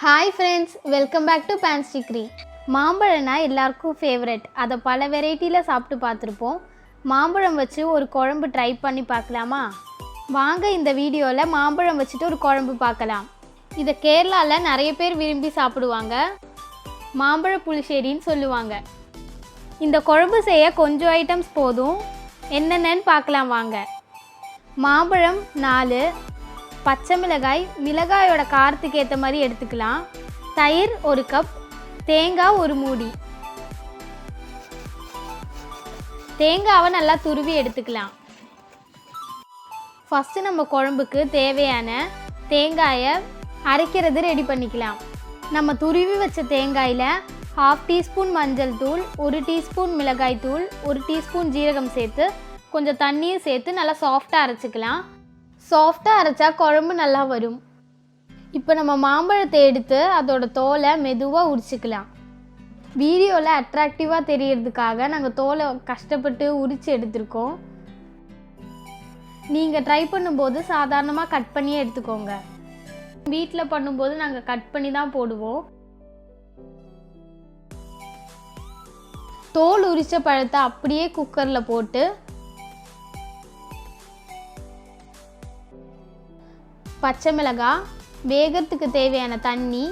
Hi friends, welcome back to Panstickry. மாம்பழம்னா எல்லாருக்கும் favourite. அதை பல வெரைட்டியில் சாப்பிட்டு பார்த்துருப்போம். மாம்பழம் வச்சு ஒரு குழம்பு ட்ரை பண்ணி பார்க்கலாமா? வாங்க இந்த வீடியோவில் மாம்பழம் வச்சுட்டு ஒரு குழம்பு பார்க்கலாம். இதை கேரளாவில் நிறைய பேர் விரும்பி சாப்பிடுவாங்க. மாம்பழ புளிசேரின்னு சொல்லுவாங்க. இந்த குழம்பு செய்ய கொஞ்சம் ஐட்டம்ஸ் போதும். என்னென்னு பார்க்கலாம் வாங்க. மாம்பழம் 4, பச்சை மிளகாய், மிளகாயோட காரத்துக்கு ஏற்ற மாதிரி எடுத்துக்கலாம். தயிர் 1 கப், தேங்காய் 1 மூடி. தேங்காவை நல்லா துருவி எடுத்துக்கலாம். ஃபஸ்ட்டு நம்ம குழம்புக்கு தேவையான தேங்காயை அரைக்கிறது ரெடி பண்ணிக்கலாம். நம்ம துருவி வச்ச தேங்காயில் 1/2 டீஸ்பூன் மஞ்சள் தூள், 1 டீஸ்பூன் மிளகாய் தூள், 1 டீஸ்பூன் ஜீரகம் சேர்த்து கொஞ்சம் தண்ணியும் சேர்த்து நல்லா சாஃப்டாக அரைச்சிக்கலாம். சாஃப்டாக அரைச்சா குழம்பு நல்லா வரும். இப்போ நம்ம மாம்பழத்தை எடுத்து அதோட தோலை மெதுவாக உரிச்சிக்கலாம். வீடியோவில் அட்ராக்டிவாக தெரியறதுக்காக நாங்கள் தோலை கஷ்டப்பட்டு உரித்து எடுத்துருக்கோம். நீங்கள் ட்ரை பண்ணும்போது சாதாரணமாக கட் பண்ணியே எடுத்துக்கோங்க. வீட்டில் பண்ணும்போது நாங்கள் கட் பண்ணி தான் போடுவோம். தோல் உரித்த பழத்தை அப்படியே குக்கரில் போட்டு பச்சை மிளகாய், வேகத்துக்கு தேவையான தண்ணி,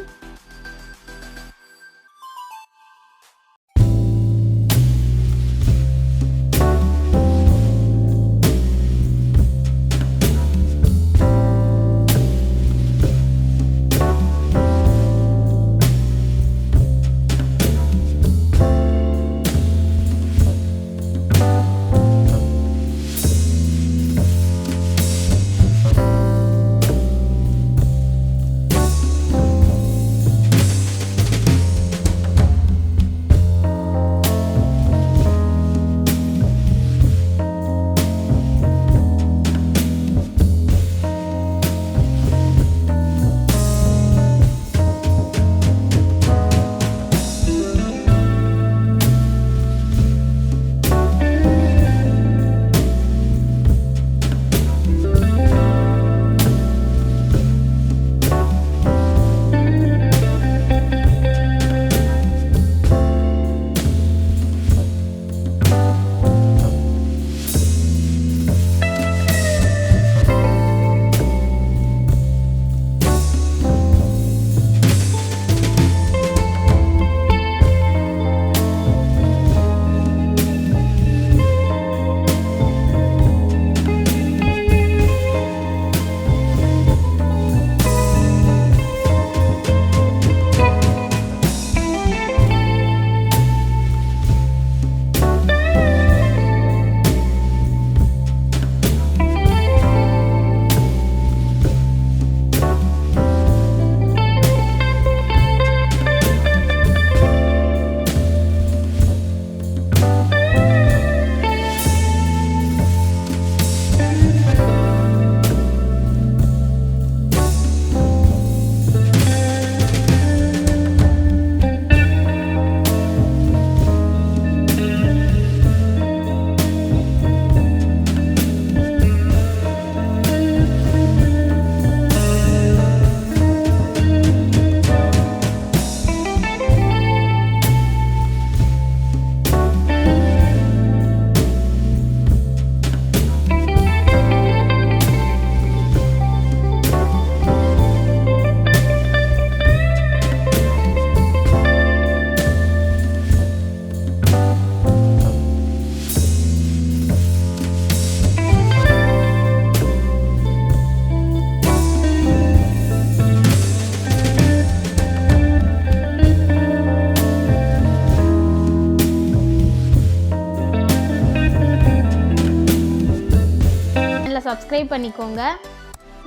சப்ஸ்கிரைப் பண்ணிக்கோங்க.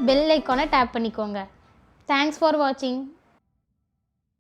பெல் ஐக்கானை டேப் பண்ணிக்கோங்க. தேங்க்ஸ் ஃபார் வாட்சிங்.